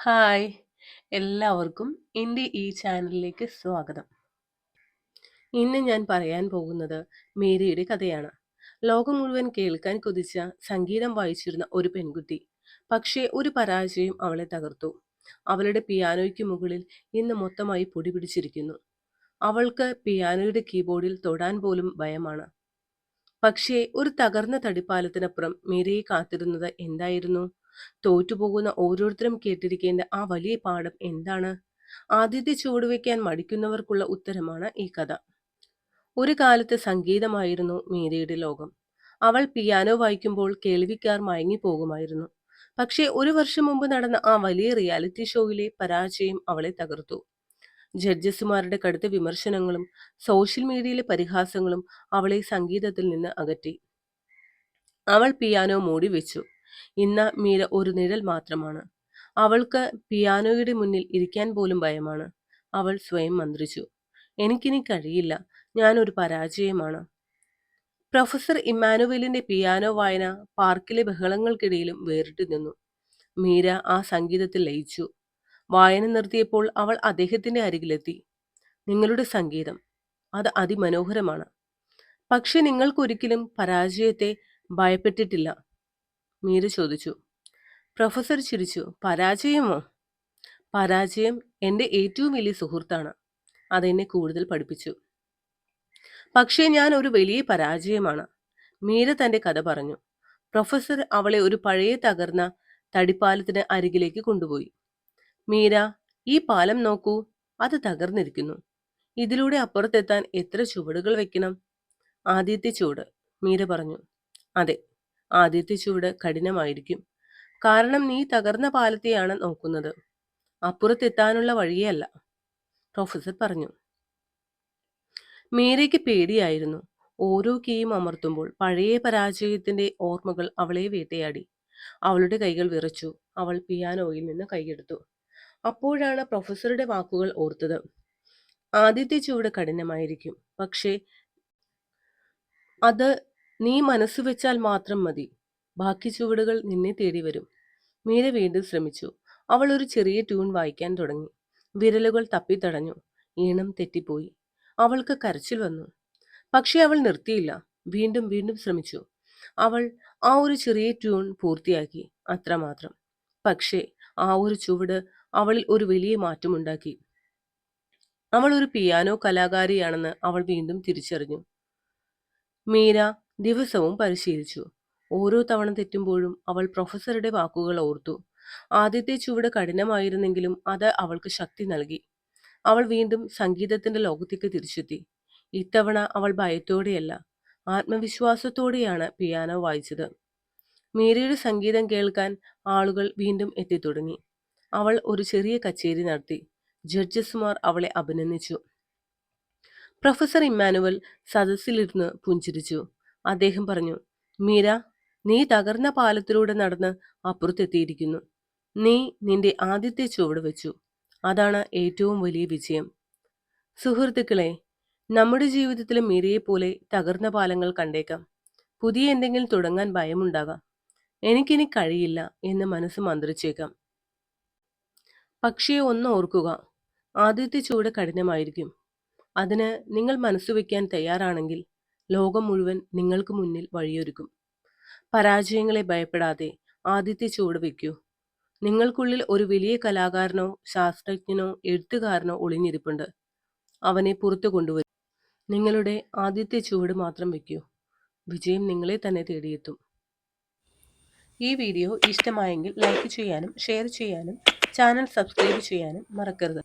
Hi! എല്ലാവർക്കും എൻ്റെ ഈ ചാനലിലേക്ക് സ്വാഗതം. ഇന്ന് ഞാൻ പറയാൻ പോകുന്നത് മേരിയുടെ കഥയാണ്. ലോകം മുഴുവൻ കേൾക്കാൻ കൊതിച്ച സംഗീതം വായിച്ചിരുന്ന ഒരു പെൺകുട്ടി. പക്ഷേ ഒരു പരാജയം അവളെ തകർത്തു. അവളുടെ പിയാനോയ്ക്ക് മുകളിൽ ഇന്ന് മൊത്തമായി പൊടി പിടിച്ചിരിക്കുന്നു. അവൾക്ക് പിയാനോയുടെ കീബോർഡിൽ തൊടാൻ പോലും ഭയമാണ്. പക്ഷേ ഒരു തകർന്ന തടിപ്പാലത്തിനപ്പുറം മീരയെ കാത്തിരുന്നത് എന്തായിരുന്നു? തോറ്റുപോകുന്ന ഓരോരുത്തരും കേട്ടിരിക്കേണ്ട ആ വലിയ പാഠം എന്താണ്? ആദ്യത്തെ ചുവടുവെക്കാൻ മടിക്കുന്നവർക്കുള്ള ഉത്തരമാണ് ഈ കഥ. ഒരു കാലത്ത് സംഗീതമായിരുന്നു മീരയുടെ ലോകം. അവൾ പിയാനോ വായിക്കുമ്പോൾ കേൾവിക്കാർ മയങ്ങിപ്പോകുമായിരുന്നു. പക്ഷേ ഒരു വർഷം മുമ്പ് നടന്ന ആ വലിയ റിയാലിറ്റി ഷോയിലെ പരാജയം അവളെ തകർത്തു. ജഡ്ജസുമാരുടെ കടുത്ത വിമർശനങ്ങളും സോഷ്യൽ മീഡിയയിലെ പരിഹാസങ്ങളും അവളെ സംഗീതത്തിൽ നിന്ന് അകറ്റി. അവൾ പിയാനോ മൂടി വെച്ചു. ഇന്ന് മീര ഒരു നിഴൽ മാത്രമാണ്. അവൾക്ക് പിയാനോയുടെ മുന്നിൽ ഇരിക്കാൻ പോലും ഭയമാണ്. അവൾ സ്വയം മന്ത്രിച്ചു, എനിക്കിനി കഴിയില്ല, ഞാനൊരു പരാജയമാണ്. പ്രൊഫസർ ഇമ്മാനുവലിന്റെ പിയാനോ വായന പാർക്കിലെ ബഹളങ്ങൾക്കിടയിലും വേറിട്ടു നിന്നു. മീര ആ സംഗീതത്തിൽ ലയിച്ചു. വായന നിർത്തിയപ്പോൾ അവൾ അദ്ദേഹത്തിന്റെ അരികിലെത്തി. നിങ്ങളുടെ സംഗീതം അത് അതിമനോഹരമാണ്. പക്ഷെ നിങ്ങൾക്കൊരിക്കലും പരാജയത്തെ ഭയപ്പെട്ടിട്ടില്ല, മീര ചോദിച്ചു. പ്രൊഫസർ ചിരിച്ചു. പരാജയമോ? പരാജയം എൻ്റെ ഏറ്റവും വലിയ സുഹൃത്താണ്. അതെന്നെ കൂടുതൽ പഠിപ്പിച്ചു. പക്ഷേ ഞാൻ ഒരു വലിയ പരാജയമാണ്. മീര തന്റെ കഥ പറഞ്ഞു. പ്രൊഫസർ അവളെ ഒരു പഴയ തകർന്ന തടിപ്പാലത്തിന് അരികിലേക്ക് കൊണ്ടുപോയി. മീര, ഈ പാലം നോക്കൂ, അത് തകർന്നിരിക്കുന്നു. ഇതിലൂടെ അപ്പുറത്തെത്താൻ എത്ര ചുവടുകൾ വെക്കണം? ആദ്യത്തെ ചുവട്, മീര പറഞ്ഞു. അതെ, ആദ്യത്തെ ചുവട് കഠിനമായിരിക്കും. കാരണം നീ തകർന്ന പാലത്തെയാണ് നോക്കുന്നത്, അപ്പുറത്തെത്താനുള്ള വഴിയല്ല, പ്രൊഫസർ പറഞ്ഞു. മീരയ്ക്ക് പേടിയായിരുന്നു. ഓരോ കീയും അമർത്തുമ്പോൾ പഴയ പരാജയത്തിന്റെ ഓർമ്മകൾ അവളെ വേട്ടയാടി. അവളുടെ കൈകൾ വിറച്ചു. അവൾ പിയാനോയിൽ നിന്ന് കൈയെടുത്തു. അപ്പോഴാണ് പ്രൊഫസറുടെ വാക്കുകൾ ഓർത്തത്. ആദ്യത്തെ ചുവട് കഠിനമായിരിക്കും, പക്ഷേ അത് നീ മനസ്സ് വെച്ചാൽ മാത്രം മതി. ബാക്കി ചുവടുകൾ നിന്നെ തേടി വരും. മീര വീണ്ടും ശ്രമിച്ചു. അവൾ ഒരു ചെറിയ ട്യൂൺ വായിക്കാൻ തുടങ്ങി. വിരലുകൾ തപ്പിത്തടഞ്ഞു. ഈണം തെറ്റിപ്പോയി. അവൾക്ക് കരച്ചിൽ വന്നു. പക്ഷെ അവൾ നിർത്തിയില്ല. വീണ്ടും വീണ്ടും ശ്രമിച്ചു. അവൾ ആ ഒരു ചെറിയ ട്യൂൺ പൂർത്തിയാക്കി. അത്രമാത്രം. പക്ഷേ ആ ഒരു ചുവട് അവളിൽ ഒരു വലിയ മാറ്റമുണ്ടാക്കി. അവൾ ഒരു പിയാനോ കലാകാരിയാണെന്ന് അവൾ വീണ്ടും തിരിച്ചറിഞ്ഞു. മീര ദിവസവും പരിശീലിച്ചു. ഓരോ തവണ തെറ്റുമ്പോഴും അവൾ പ്രൊഫസറുടെ വാക്കുകൾ ഓർത്തു. ആദ്യത്തെ ചുവട് കഠിനമായിരുന്നെങ്കിലും അത് അവൾക്ക് ശക്തി നൽകി. അവൾ വീണ്ടും സംഗീതത്തിന്റെ ലോകത്തേക്ക് തിരിച്ചെത്തി. ഇത്തവണ അവൾ ഭയത്തോടെയല്ല, ആത്മവിശ്വാസത്തോടെയാണ് പിയാനോ വായിച്ചത്. മീരയുടെ സംഗീതം കേൾക്കാൻ ആളുകൾ വീണ്ടും എത്തിത്തുടങ്ങി. അവൾ ഒരു ചെറിയ കച്ചേരി നടത്തി. ജഡ്ജസുമാർ അവളെ അഭിനന്ദിച്ചു. പ്രൊഫസർ ഇമ്മാനുവൽ സദസ്സിലിരുന്ന് പുഞ്ചിരിച്ചു. അദ്ദേഹം പറഞ്ഞു, മീര, നീ തകർന്ന പാലത്തിലൂടെ നടന്ന് അപ്പുറത്തെത്തിയിരിക്കുന്നു. നീ നിന്റെ ആദ്യത്തെ ചുവട് വെച്ചു. അതാണ് ഏറ്റവും വലിയ വിജയം. സുഹൃത്തുക്കളെ, നമ്മുടെ ജീവിതത്തിലെ മീരയെ പോലെ തകർന്ന പാലങ്ങൾ കണ്ടേക്കാം. പുതിയ എന്തെങ്കിലും തുടങ്ങാൻ ഭയമുണ്ടാകാം. എനിക്കിനി കഴിയില്ല എന്ന് മനസ്സ് മന്ത്രിച്ചേക്കാം. പക്ഷേ ഒന്ന് ഓർക്കുക, ആദ്യത്തെ ചുവട് കഠിനമായിരിക്കും. അതിന് നിങ്ങൾ മനസ്സുവെക്കാൻ തയ്യാറാണെങ്കിൽ ലോകം മുഴുവൻ നിങ്ങൾക്ക് മുന്നിൽ വഴിയൊരുക്കും. പരാജയങ്ങളെ ഭയപ്പെടാതെ ആദ്യത്തെ ചുവട് വയ്ക്കൂ. നിങ്ങൾക്കുള്ളിൽ ഒരു വലിയ കലാകാരനോ ശാസ്ത്രജ്ഞനോ എഴുത്തുകാരനോ ഒളിഞ്ഞിരിപ്പുണ്ട്. അവനെ പുറത്തു കൊണ്ടുവരും. നിങ്ങളുടെ ആദ്യത്തെ ചുവട് മാത്രം വയ്ക്കൂ. വിജയം നിങ്ങളെ തന്നെ തേടിയെത്തും. ഈ വീഡിയോ ഇഷ്ടമായെങ്കിൽ ലൈക്ക് ചെയ്യാനും ഷെയർ ചെയ്യാനും ചാനൽ സബ്സ്ക്രൈബ് ചെയ്യാനും മറക്കരുത്.